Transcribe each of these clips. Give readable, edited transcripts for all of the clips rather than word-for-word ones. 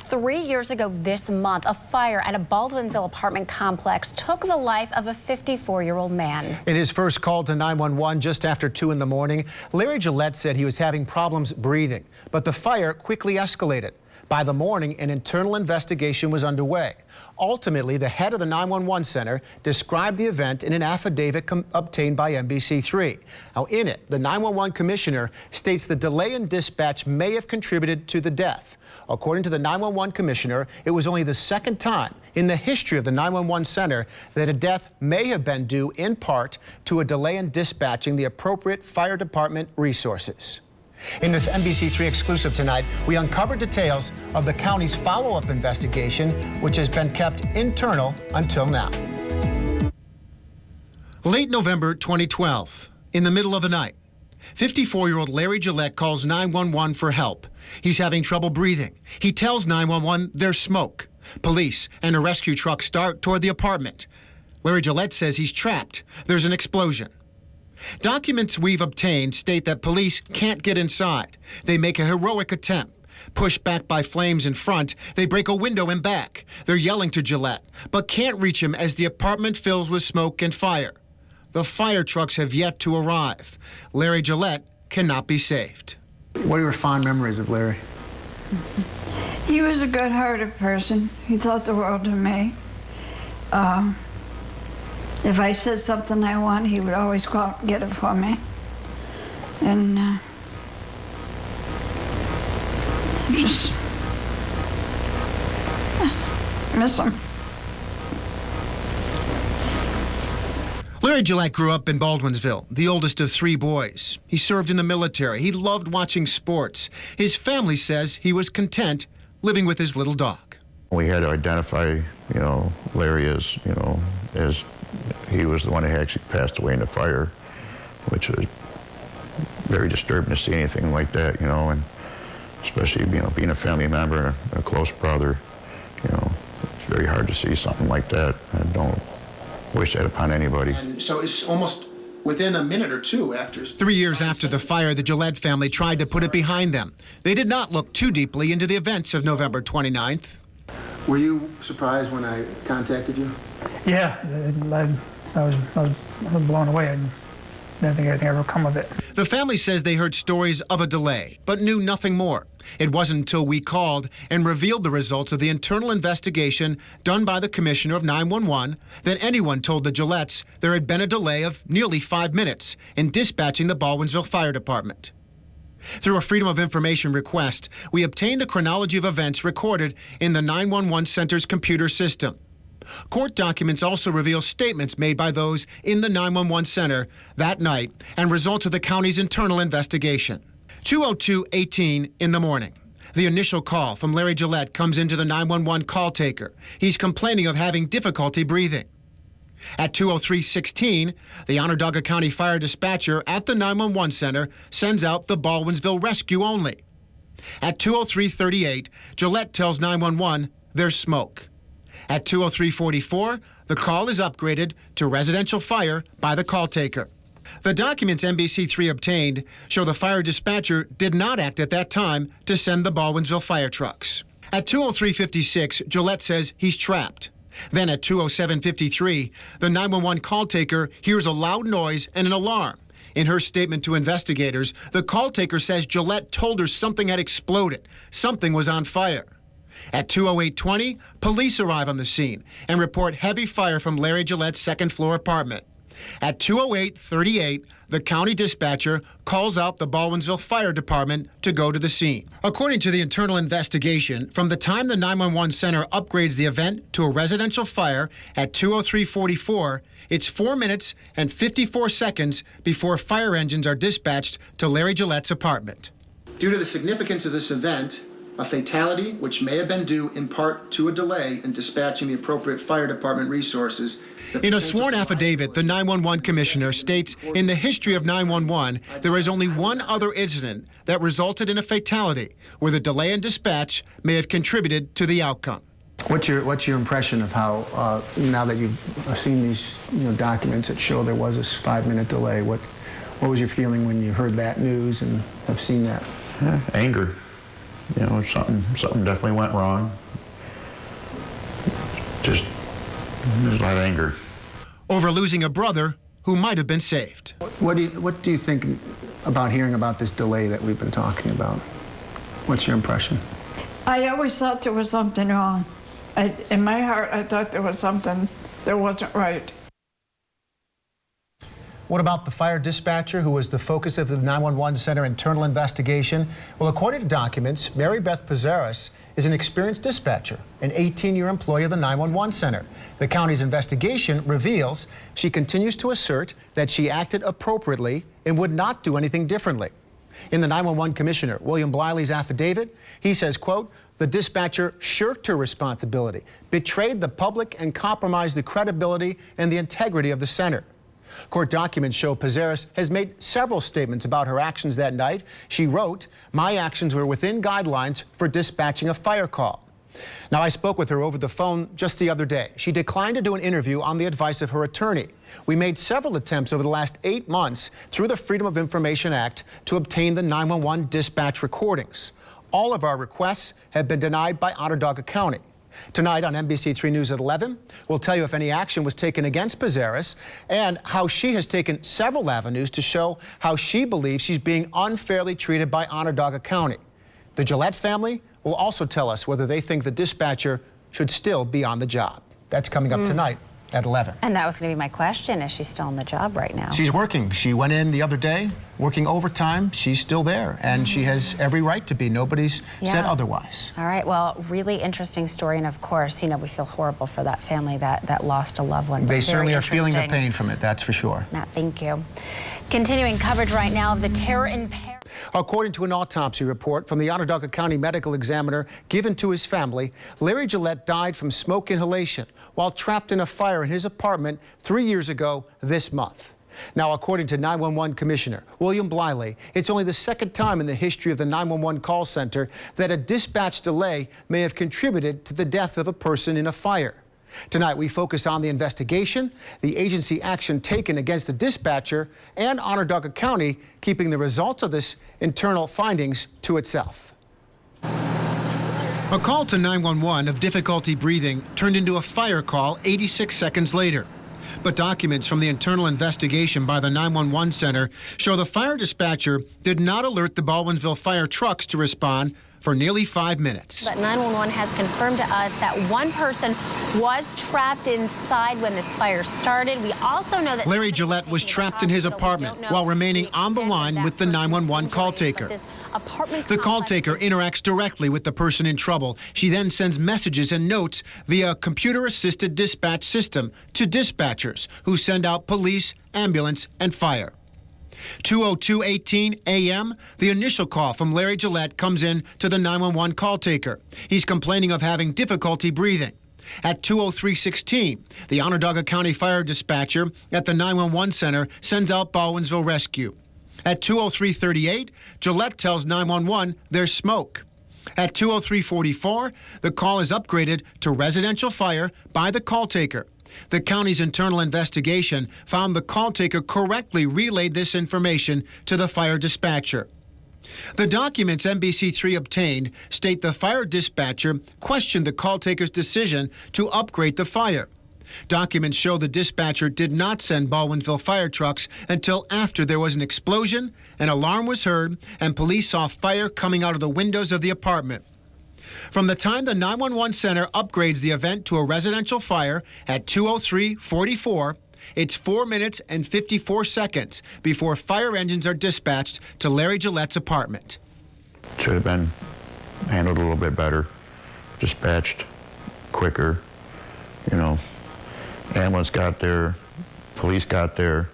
3 years ago this month, a fire at a Baldwinsville apartment complex took the life of a 54-year-old man. In his first call to 911 just after 2 in the morning, Larry Gillette said he was having problems breathing, but the fire quickly escalated. By the morning, an internal investigation was underway. Ultimately, the head of the 911 center described the event in an affidavit obtained by NBC3. Now, in it, the 911 commissioner states the delay in dispatch may have contributed to the death. According to the 911 commissioner, it was only the second time in the history of the 911 center that a death may have been due in part to a delay in dispatching the appropriate fire department resources. In this NBC3 exclusive tonight, we uncovered details of the county's follow-up investigation, which has been kept internal until now. Late November 2012, in the middle of the night, 54-year-old Larry Gillette calls 911 for help. He's having trouble breathing. He tells 911 there's smoke. Police and a rescue truck start toward the apartment. Larry Gillette says he's trapped. There's an explosion. Documents we've obtained state that police can't get inside. They make a heroic attempt. Pushed back by flames in front, they break a window in back. They're yelling to Gillette, but can't reach him as the apartment fills with smoke and fire. The fire trucks have yet to arrive. Larry Gillette cannot be saved. What are your fond memories of Larry? He was a good-hearted person. He thought the world of me. If I said something I want, he would always go out and get it for me. And just miss him. Larry Gillette grew up in Baldwinsville, the oldest of 3 boys. He served in the military. He loved watching sports. His family says he was content living with his little dog. We had to identify, Larry as, as he was the one who actually passed away in the fire, which was very disturbing to see anything like that, and especially, being a family member, a close brother, it's very hard to see something like that. I don't wish that upon anybody. And so it's almost within a minute or two after. 3 years after the fire, the Gillette family tried to put it behind them. They did not look too deeply into the events of November 29th. Were you surprised when I contacted you? Yeah, I was blown away. I didn't think anything ever would come of it. The family says they heard stories of a delay, but knew nothing more. It wasn't until we called and revealed the results of the internal investigation done by the commissioner of 911 that anyone told the Gillettes there had been a delay of nearly 5 minutes in dispatching the Baldwinsville Fire Department. Through a Freedom of Information request, we obtained the chronology of events recorded in the 911 Center's computer system. Court documents also reveal statements made by those in the 911 center that night and results of the county's internal investigation. 2:02:18 in the morning. The initial call from Larry Gillette comes into the 911 call taker. He's complaining of having difficulty breathing. At 2:03:16, the Onondaga County Fire Dispatcher at the 911 center sends out the Baldwinsville Rescue only. At 2:03:38, Gillette tells 911 there's smoke. At 2:03:44, the call is upgraded to residential fire by the call taker. The documents NBC3 obtained show the fire dispatcher did not act at that time to send the Baldwinsville fire trucks. At 2:03:56, Gillette says he's trapped. Then at 2:07:53, the 911 call taker hears a loud noise and an alarm. In her statement to investigators, the call taker says Gillette told her something had exploded. Something was on fire. At 2:08:20, police arrive on the scene and report heavy fire from Larry Gillette's second-floor apartment. At 2:08:38, the county dispatcher calls out the Baldwinsville Fire Department to go to the scene. According to the internal investigation, from the time the 911 center upgrades the event to a residential fire at 2:03:44, it's 4 minutes and 54 seconds before fire engines are dispatched to Larry Gillette's apartment. Due to the significance of this event, a fatality which may have been due in part to a delay in dispatching the appropriate fire department resources. In a sworn affidavit, the 911 commissioner states in the history of 911, there is only one other incident that resulted in a fatality where the delay in dispatch may have contributed to the outcome. What's your impression of how, now that you've seen these documents that show there was this 5-minute delay, what was your feeling when you heard that news and have seen that? Anger. you know, something definitely went wrong. Just, there's a lot of anger. Over losing a brother who might have been saved. What do you think about hearing about this delay that we've been talking about? What's your impression? I always thought there was something wrong. In my heart, I thought there was something that wasn't right. What about the fire dispatcher who was the focus of the 911 Center internal investigation? Well, according to documents, Mary Beth Pizarris is an experienced dispatcher, an 18-year employee of the 911 Center. The county's investigation reveals she continues to assert that she acted appropriately and would not do anything differently. In the 911 Commissioner, William Bliley's affidavit, he says, quote, the dispatcher shirked her responsibility, betrayed the public, and compromised the credibility and the integrity of the center. Court documents show Pizarris has made several statements about her actions that night. She wrote, my actions were within guidelines for dispatching a fire call. Now, I spoke with her over the phone just the other day. She declined to do an interview on the advice of her attorney. We made several attempts over the last 8 months through the Freedom of Information Act to obtain the 911 dispatch recordings. All of our requests have been denied by Onondaga County. Tonight on NBC3 News at 11, we'll tell you if any action was taken against Pizarris and how she has taken several avenues to show how she believes she's being unfairly treated by Onondaga County. The Gillette family will also tell us whether they think the dispatcher should still be on the job. That's coming up tonight at 11. And that was going to be my question. Is she still on the job right now? She's working. She went in the other day, working overtime. She's still there, and she has every right to be. Nobody's said otherwise. All right. Well, really interesting story, and of course, you know, we feel horrible for that family that lost a loved one. They certainly are feeling the pain from it, that's for sure. Matt, thank you. Continuing coverage right now of the terror in Paris. According to an autopsy report from the Onondaga County Medical Examiner given to his family, Larry Gillette died from smoke inhalation while trapped in a fire in his apartment 3 years ago this month. Now, according to 911 Commissioner William Bliley, it's only the second time in the history of the 911 call center that a dispatch delay may have contributed to the death of a person in a fire. Tonight, we focus on the investigation, the agency action taken against the dispatcher, and Onondaga County keeping the results of this internal findings to itself. A call to 911 of difficulty breathing turned into a fire call 86 seconds later. But documents from the internal investigation by the 911 Center show the fire dispatcher did not alert the Baldwinsville fire trucks to respond for nearly 5 minutes. But 911 has confirmed to us that one person was trapped inside when this fire started. We also know that Larry Gillette was trapped in his apartment while remaining on the line with the 911 call taker. The call taker interacts directly with the person in trouble. She then sends messages and notes via a computer-assisted dispatch system to dispatchers who send out police, ambulance, and fire. 2:02:18 a.m., the initial call from Larry Gillette comes in to the 911 call taker. He's complaining of having difficulty breathing. At 2:03:16, the Onondaga County Fire Dispatcher at the 911 Center sends out Baldwinsville Rescue. At 2:03:38, Gillette tells 911 there's smoke. At 2:03:44, the call is upgraded to residential fire by the call taker. The county's internal investigation found the call taker correctly relayed this information to the fire dispatcher. The documents NBC3 obtained state the fire dispatcher questioned the call taker's decision to upgrade the fire. Documents show the dispatcher did not send Baldwinsville fire trucks until after there was an explosion, an alarm was heard, and police saw fire coming out of the windows of the apartment. From the time the 911 Center upgrades the event to a residential fire at 2:03:44, it's 4 minutes and 54 seconds before fire engines are dispatched to Larry Gillette's apartment. Should have been handled a little bit better, dispatched quicker, you know. Ambulance got there, police got there.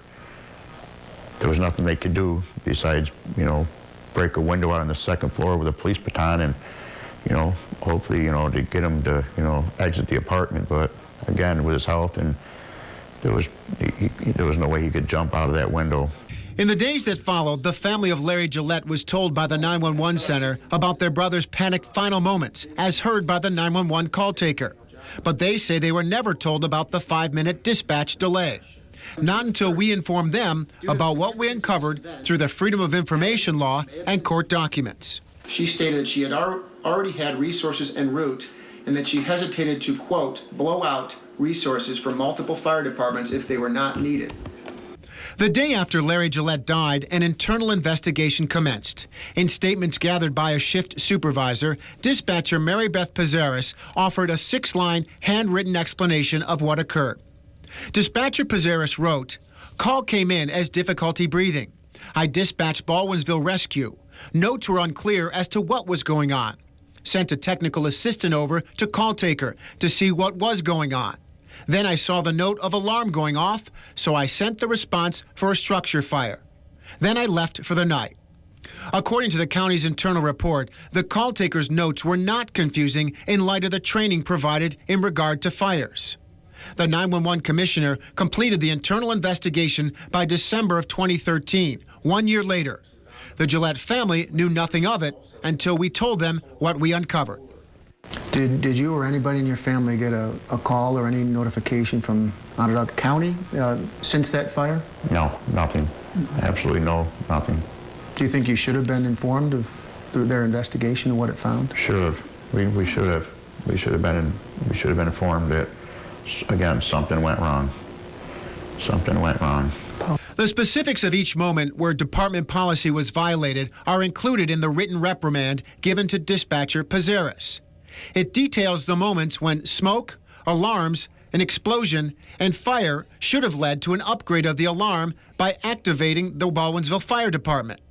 There was nothing they could do besides, you know, break a window out on the second floor with a police baton and, you know, hopefully, you know, to get him to, you know, exit the apartment. But again, with his health, and there was no way he could jump out of that window. In the days that followed, the family of Larry Gillette was told by the 911 Center about their brother's panicked final moments, as heard by the 911 call taker. But they say they were never told about the 5-minute dispatch delay. Not until we informed them about what we uncovered through the Freedom of Information law and court documents. She stated that she had already had resources en route and that she hesitated to, quote, blow out resources for multiple fire departments if they were not needed. The day after Larry Gillette died, an internal investigation commenced. In statements gathered by a shift supervisor, dispatcher Mary Beth Pizarris offered a 6-line handwritten explanation of what occurred. Dispatcher Pizarris wrote, "Call came in as difficulty breathing. I dispatched Baldwinsville Rescue. Notes were unclear as to what was going on. Sent a technical assistant over to call taker to see what was going on. Then I saw the note of alarm going off, so I sent the response for a structure fire. Then I left for the night." According to the county's internal report, the call taker's notes were not confusing in light of the training provided in regard to fires. The 911 commissioner completed the internal investigation by December of 2013, 1 year later. The Gillette family knew nothing of it until we told them what we uncovered. Did you or anybody in your family get a call or any notification from Onondaga County since that fire? No, nothing. Absolutely nothing. Do you think you should have been informed of their investigation and what it found? Should have. We should have. We should have been informed that, again, something went wrong. Something went wrong. The specifics of each moment where department policy was violated are included in the written reprimand given to dispatcher Pizarris. It details the moments when smoke, alarms, an explosion, and fire should have led to an upgrade of the alarm by activating the Baldwinsville Fire Department.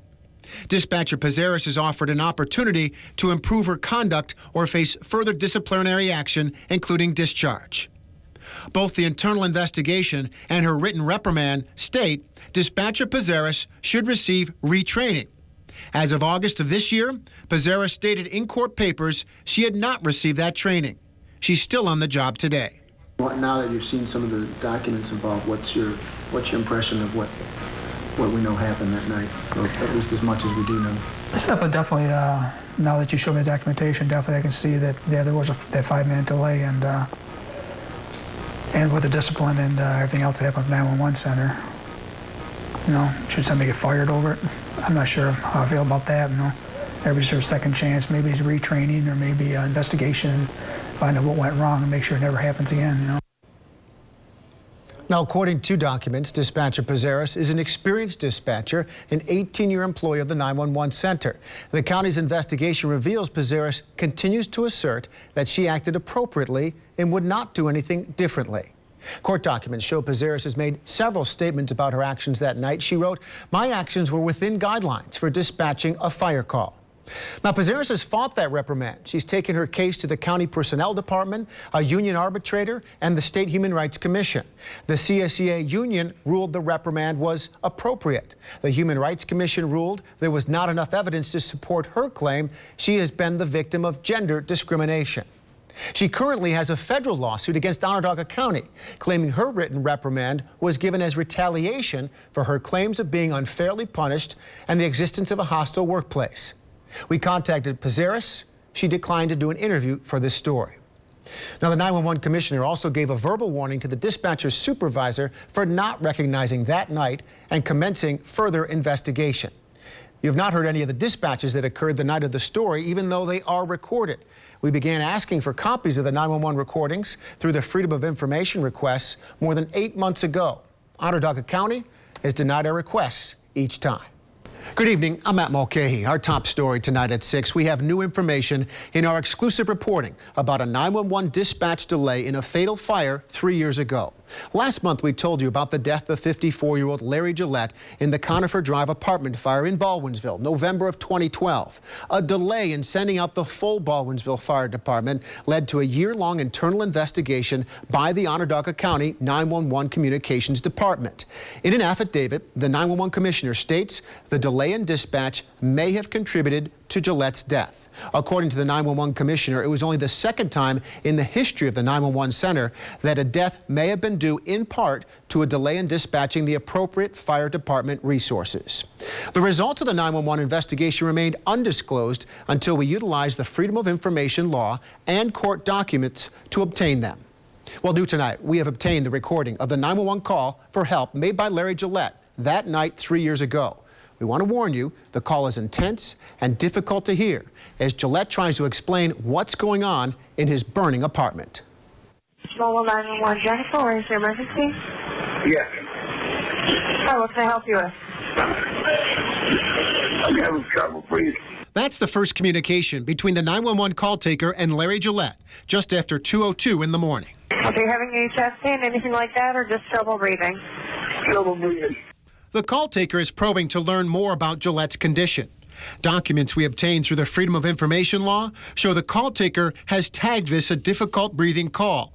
Dispatcher Pizarris is offered an opportunity to improve her conduct or face further disciplinary action, including discharge. Both the internal investigation and her written reprimand state Dispatcher Pizarris should receive retraining. As of August of this year, Pizarris stated in court papers she had not received that training. She's still on the job today. Now that you've seen some of the documents involved, what's your impression of what we know happened that night, or at least as much as we do know? This definitely, now that you show me the documentation, definitely I can see that there was that 5-minute delay, and with the discipline and everything else that happened at the 911 center. Should somebody get fired over it? I'm not sure how I feel about that. Everybody deserves a second chance. Maybe it's retraining or maybe investigation, find out what went wrong and make sure it never happens again. Now, according to documents, Dispatcher Pizarris is an experienced dispatcher, an 18-year employee of the 911 center. The county's investigation reveals Pizarris continues to assert that she acted appropriately and would not do anything differently. Court documents show Pizarris has made several statements about her actions that night. She wrote, "My actions were within guidelines for dispatching a fire call." Now, Pizarris has fought that reprimand. She's taken her case to the County Personnel Department, a union arbitrator, and the State Human Rights Commission. The CSEA union ruled the reprimand was appropriate. The Human Rights Commission ruled there was not enough evidence to support her claim she has been the victim of gender discrimination. She currently has a federal lawsuit against Onondaga County, claiming her written reprimand was given as retaliation for her claims of being unfairly punished and the existence of a hostile workplace. We contacted Pizarris. She declined to do an interview for this story. Now, the 911 commissioner also gave a verbal warning to the dispatcher's supervisor for not recognizing that night and commencing further investigation. You've not heard any of the dispatches that occurred the night of the story, even though they are recorded. We began asking for copies of the 911 recordings through the Freedom of Information requests more than 8 months ago. Onondaga County has denied our requests each time. Good evening, I'm Matt Mulcahy. Our top story tonight at 6, we have new information in our exclusive reporting about a 911 dispatch delay in a fatal fire 3 years ago. Last month, we told you about the death of 54-year-old Larry Gillette in the Conifer Drive apartment fire in Baldwinsville, November of 2012. A delay in sending out the full Baldwinsville Fire Department led to a year-long internal investigation by the Onondaga County 911 Communications Department. In an affidavit, the 911 commissioner states the delay in dispatch may have contributed to Gillette's death. According to the 911 commissioner, it was only the second time in the history of the 911 center that a death may have been due in part to a delay in dispatching the appropriate fire department resources. The results of the 911 investigation remained undisclosed until we utilized the Freedom of Information law and court documents to obtain them. Well, new tonight, we have obtained the recording of the 911 call for help made by Larry Gillette that night 3 years ago. We want to warn you, the call is intense and difficult to hear as Gillette tries to explain what's going on in his burning apartment. Mobile 911, Jennifer, where is your emergency? Yes. Oh, what can I help you with? I'm having trouble breathing. That's the first communication between the 911 call taker and Larry Gillette just after 2:02 in the morning. Are you having any chest pain, anything like that, or just trouble breathing? Trouble breathing. The call taker is probing to learn more about Gillette's condition. Documents we obtained through the Freedom of Information law show the call taker has tagged this a difficult breathing call.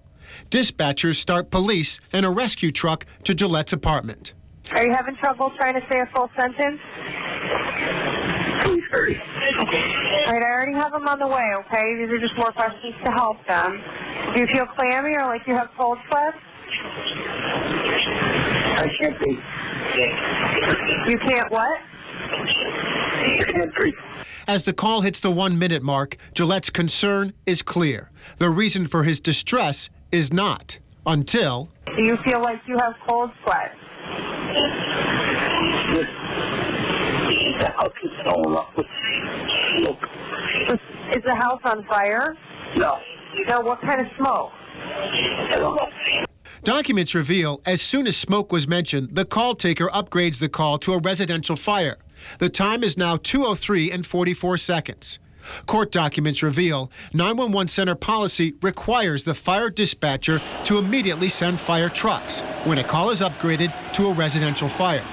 Dispatchers start police and a rescue truck to Gillette's apartment. Are you having trouble trying to say a full sentence? Please hurry. All right, I already have them on the way, okay? These are just more questions to help them. Do you feel clammy or like you have cold sweats? I can't breathe. You can't what? I can't breathe. As the call hits the 1-minute mark, Gillette's concern is clear. The reason for his distress is not until... Do you feel like you have cold sweats? The house is going up with smoke. Is the house on fire? No. No, what kind of smoke? I don't know. Documents reveal as soon as smoke was mentioned, the call taker upgrades the call to a residential fire. The time is now 2:03 and 44 seconds. Court documents reveal 911 center policy requires the fire dispatcher to immediately send fire trucks when a call is upgraded to a residential fire.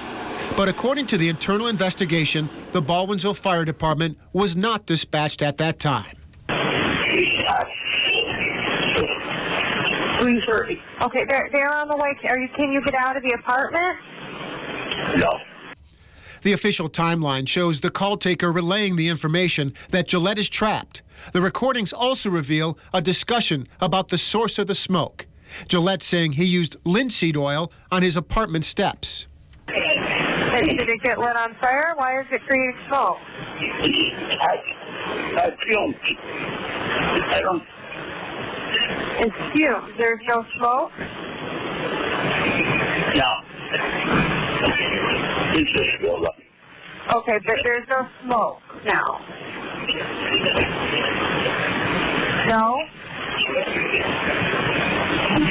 But according to the internal investigation, the Baldwinsville Fire Department was not dispatched at that time. Please hurry. Okay, they're on the way. Can you get out of the apartment? No. The official timeline shows the call taker relaying the information that Gillette is trapped. The recordings also reveal a discussion about the source of the smoke. Gillette saying he used linseed oil on his apartment steps. Did it get lit on fire? Why is it creating smoke? I fumed. I don't. It's fumes. There's no smoke? No. It's just filled up. Okay, but there's no smoke now. No?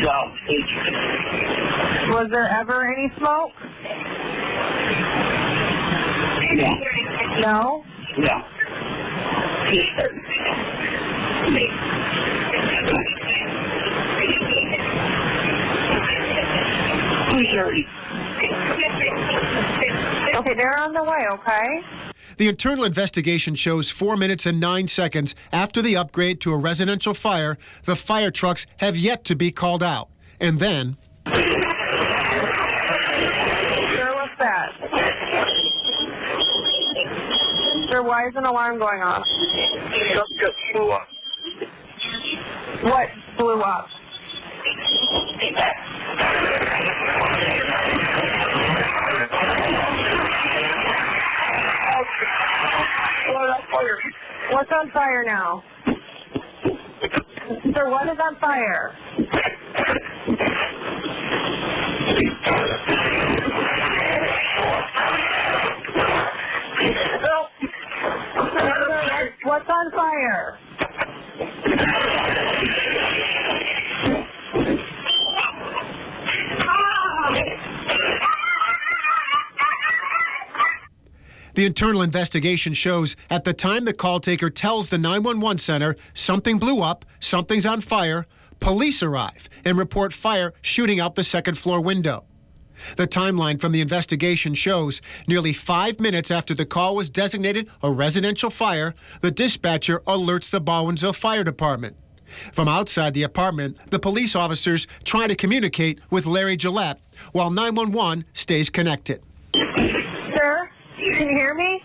No. Was there ever any smoke? No. No? No. Please hurry. Please hurry. Okay, they're on the way, okay? The internal investigation shows 4 minutes and 9 seconds after the upgrade to a residential fire, the fire trucks have yet to be called out. And then... Sir, what's that? Sir, why is an alarm going off? Something just blew up. What blew up? What's on fire now? Sir, what is on fire? What's on fire? The internal investigation shows at the time the call taker tells the 911 center something blew up, something's on fire, police arrive and report fire shooting out the second-floor window. The timeline from the investigation shows nearly 5 minutes after the call was designated a residential fire, the dispatcher alerts the Baldwinsville Fire Department. From outside the apartment, the police officers try to communicate with Larry Gillette while 911 stays connected. Sir, can you hear me?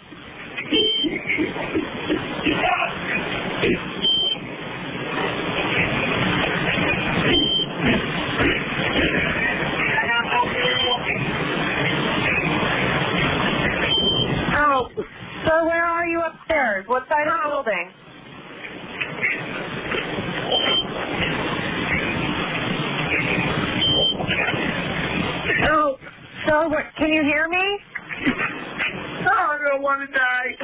Oh, sir, where are you upstairs? What side of the building? Oh, sir, what, can you hear me? Oh, don't want to die.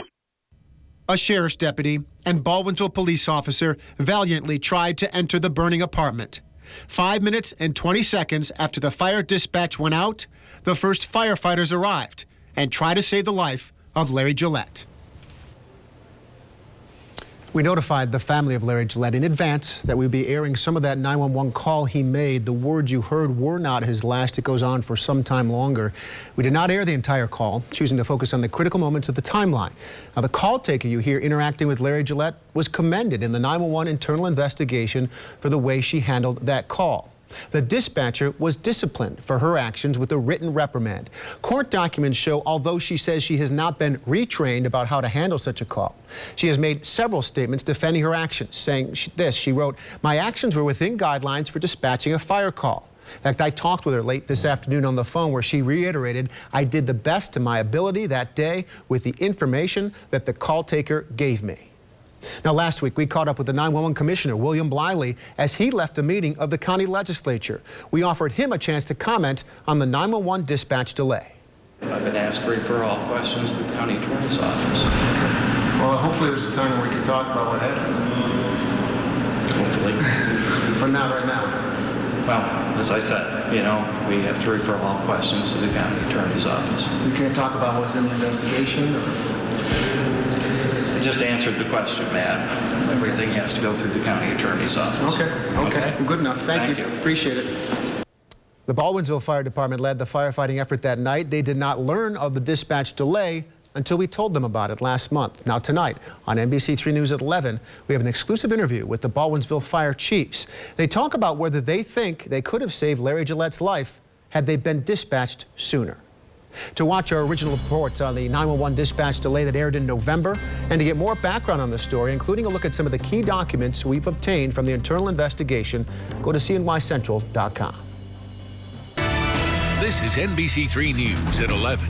A sheriff's deputy and Baldwinsville police officer valiantly tried to enter the burning apartment. 5 minutes and 20 seconds after the fire dispatch went out, the first firefighters arrived and tried to save the life of Larry Gillette. We notified the family of Larry Gillette in advance that we'd be airing some of that 911 call he made. The words you heard were not his last. It goes on for some time longer. We did not air the entire call, choosing to focus on the critical moments of the timeline. Now, the call taker you hear interacting with Larry Gillette was commended in the 911 internal investigation for the way she handled that call. The dispatcher was disciplined for her actions with a written reprimand. Court documents show, although she says she has not been retrained about how to handle such a call, she has made several statements defending her actions, saying this. She wrote, "My actions were within guidelines for dispatching a fire call. In fact, I talked with her late this afternoon on the phone where she reiterated, I did the best to my ability that day with the information that the call taker gave me." Now, last week, we caught up with the 911 Commissioner, William Mulcahy, as he left a meeting of the county legislature. We offered him a chance to comment on the 911 dispatch delay. I've been asked to refer all questions to the county attorney's office. Well, hopefully there's a time when we can talk about what happened. Hopefully. But not right now. Well, as I said, we have to refer all questions to the county attorney's office. You can't talk about what's in the investigation? I just answered the question, Matt. Everything has to go through the county attorney's office. Okay. Good enough. Thank you. Appreciate it. The Baldwinsville Fire Department led the firefighting effort that night. They did not learn of the dispatch delay until we told them about it last month. Now tonight on NBC3 News at 11, we have an exclusive interview with the Baldwinsville Fire Chiefs. They talk about whether they think they could have saved Larry Gillette's life had they been dispatched sooner. To watch our original reports on the 911 dispatch delay that aired in November, and to get more background on the story, including a look at some of the key documents we've obtained from the internal investigation, go to cnycentral.com. This is NBC3 News at 11.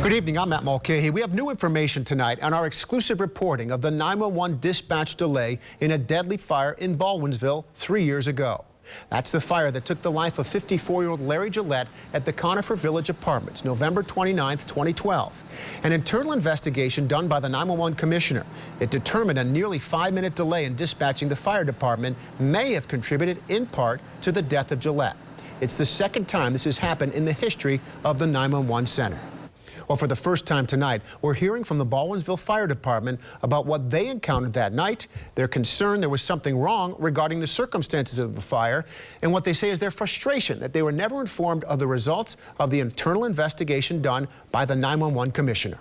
Good evening, I'm Matt Mulcahy. We have new information tonight on our exclusive reporting of the 911 dispatch delay in a deadly fire in Baldwinsville 3 years ago. That's the fire that took the life of 54-year-old Larry Gillette at the Conifer Village Apartments, November 29, 2012. An internal investigation done by the 911 commissioner. It determined a nearly 5-minute delay in dispatching the fire department may have contributed in part to the death of Gillette. It's the second time this has happened in the history of the 911 center. Well, for the first time tonight, we're hearing from the Baldwinsville Fire Department about what they encountered that night. They're concerned there was something wrong regarding the circumstances of the fire, and what they say is their frustration that they were never informed of the results of the internal investigation done by the 911 commissioner.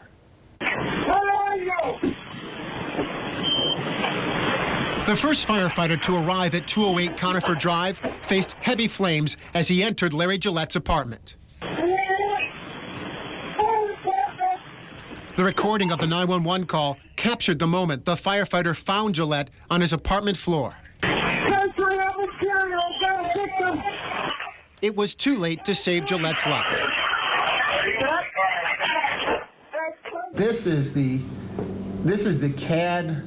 The first firefighter to arrive at 208 Conifer Drive faced heavy flames as he entered Larry Gillette's apartment. The recording of the 911 call captured the moment the firefighter found Gillette on his apartment floor. It was too late to save Gillette's life. This is the CAD,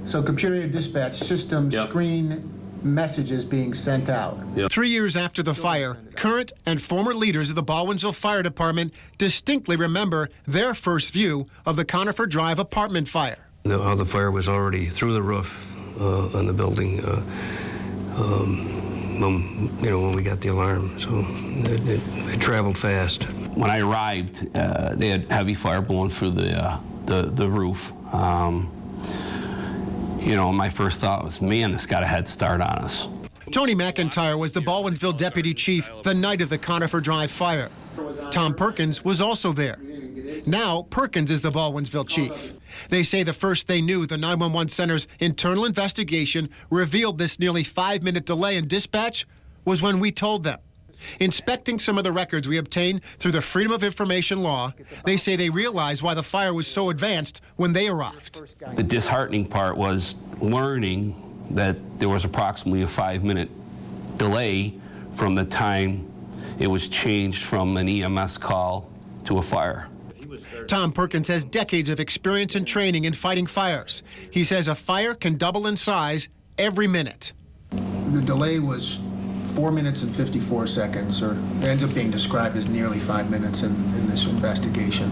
so computer-aided dispatch system screen messages being sent out. 3 years after the fire, current and former leaders of the Baldwinsville Fire Department distinctly remember their first view of the Conifer Drive apartment fire. How the fire was already through the roof on the building when we got the alarm, so it traveled fast. When I arrived, they had heavy fire blowing through the roof. My first thought was, man, this got a head start on us. Tony McIntyre was the Baldwinsville deputy chief the night of the Conifer Drive fire. Tom Perkins was also there. Now, Perkins is the Baldwinsville chief. They say the first they knew, the 911 center's internal investigation revealed this nearly 5-minute delay in dispatch was when we told them. Inspecting some of the records we obtained through the Freedom of Information law, they say they realized why the fire was so advanced when they arrived. The disheartening part was learning that there was approximately a 5-minute delay from the time it was changed from an EMS call to a fire. Tom Perkins has decades of experience and training in fighting fires. He says a fire can double in size every minute. The delay was 4 minutes and 54 seconds, or it ends up being described as nearly 5 minutes in this investigation.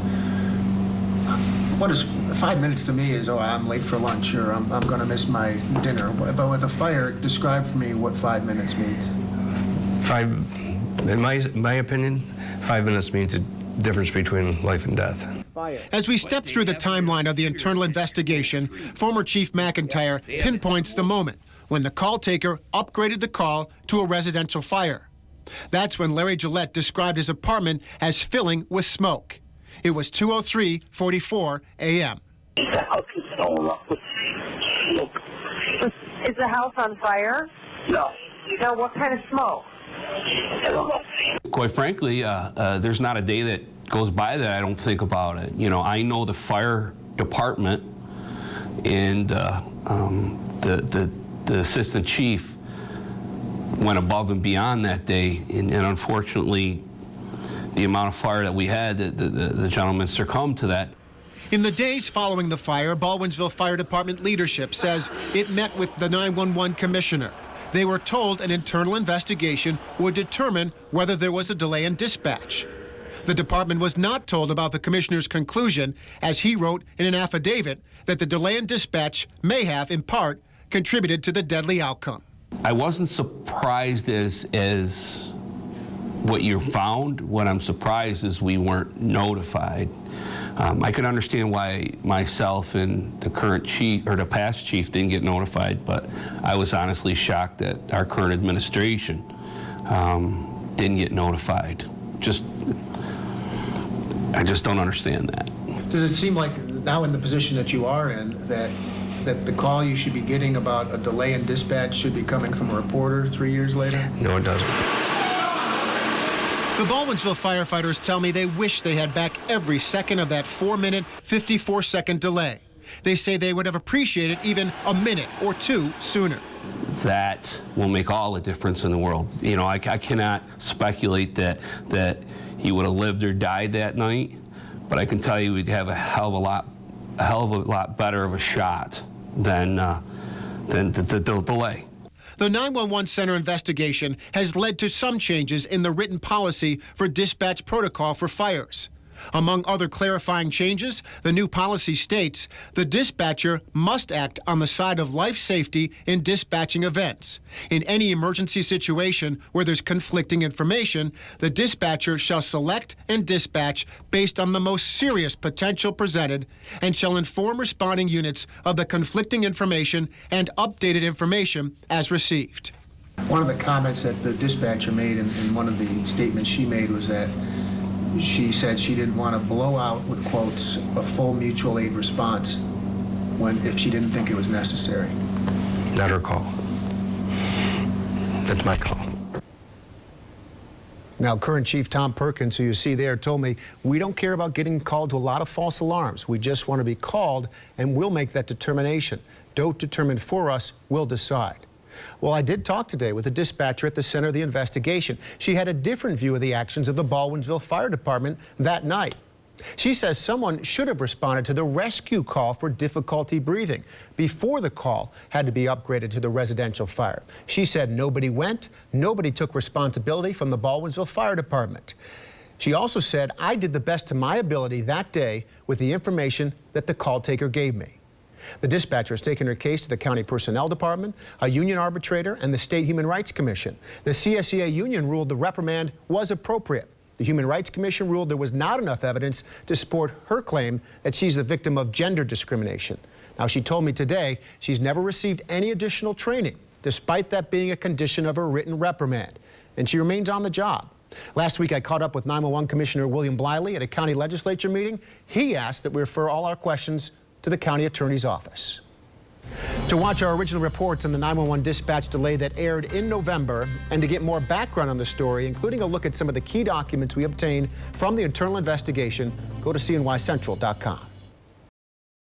What is 5 minutes to me is, oh, I'm late for lunch, or I'm going to miss my dinner. But with a fire, describe for me what 5 minutes means. In my opinion, 5 minutes means a difference between life and death. As we step through the timeline of the internal investigation, former Chief McIntyre pinpoints the moment when the call taker upgraded the call to a residential fire. That's when Larry Gillette described his apartment as filling with smoke. It was 2:03:44 a.m. The house is all up with smoke. Is the house on fire? No. No, what kind of smoke? I don't know. Quite frankly, there's not a day that goes by that I don't think about it. You know, I know the fire department and the assistant chief went above and beyond that day, and unfortunately, the amount of fire that we had, the gentleman succumbed to that. In the days following the fire, Baldwinsville Fire Department leadership says it met with the 911 commissioner. They were told an internal investigation would determine whether there was a delay in dispatch. The department was not told about the commissioner's conclusion, as he wrote in an affidavit that the delay in dispatch may have, in part, contributed to the deadly outcome. I wasn't surprised as what you found. What I'm surprised is we weren't notified. I can understand why myself and the current chief, or the past chief, didn't get notified, but I was honestly shocked that our current administration didn't get notified. I just don't understand that. Does it seem like now in the position that you are in that the call you should be getting about a delay in dispatch should be coming from a reporter 3 years later? No, it doesn't. The Baldwinsville firefighters tell me they wish they had back every second of that 4-minute, 54-second delay. They say they would have appreciated even a minute or two sooner. That will make all the difference in the world. You know, I cannot speculate that he would have lived or died that night, but I can tell you we'd have a hell of a lot better of a shot than the delay. The 911 Center investigation has led to some changes in the written policy for dispatch protocol for fires. Among other clarifying changes, the new policy states the dispatcher must act on the side of life safety in dispatching events. In any emergency situation where there's conflicting information, the dispatcher shall select and dispatch based on the most serious potential presented and shall inform responding units of the conflicting information and updated information as received. One of the comments that the dispatcher made in one of the statements she made was that she said she didn't want to blow out, with quotes, a full mutual aid response if she didn't think it was necessary. Not her call. That's my call. Now, current Chief Tom Perkins, who you see there, told me, we don't care about getting called to a lot of false alarms. We just want to be called, and we'll make that determination. Don't determine for us, we'll decide. Well, I did talk today with a dispatcher at the center of the investigation. She had a different view of the actions of the Baldwinsville Fire Department that night. She says someone should have responded to the rescue call for difficulty breathing before the call had to be upgraded to the residential fire. She said nobody went, nobody took responsibility from the Baldwinsville Fire Department. She also said, I did the best to my ability that day with the information that the call taker gave me. The dispatcher has taken her case to the County Personnel Department, a union arbitrator, and the State Human Rights Commission. The CSEA union ruled the reprimand was appropriate. The Human Rights Commission ruled there was not enough evidence to support her claim that she's the victim of gender discrimination. Now, she told me today she's never received any additional training, despite that being a condition of her written reprimand, and she remains on the job. Last week, I caught up with 911 Commissioner William Bliley at a county legislature meeting. He asked that we refer all our questions to the county attorney's office. To watch our original reports on the 911 dispatch delay that aired in November, and to get more background on the story, including a look at some of the key documents we obtained from the internal investigation, go to cnycentral.com.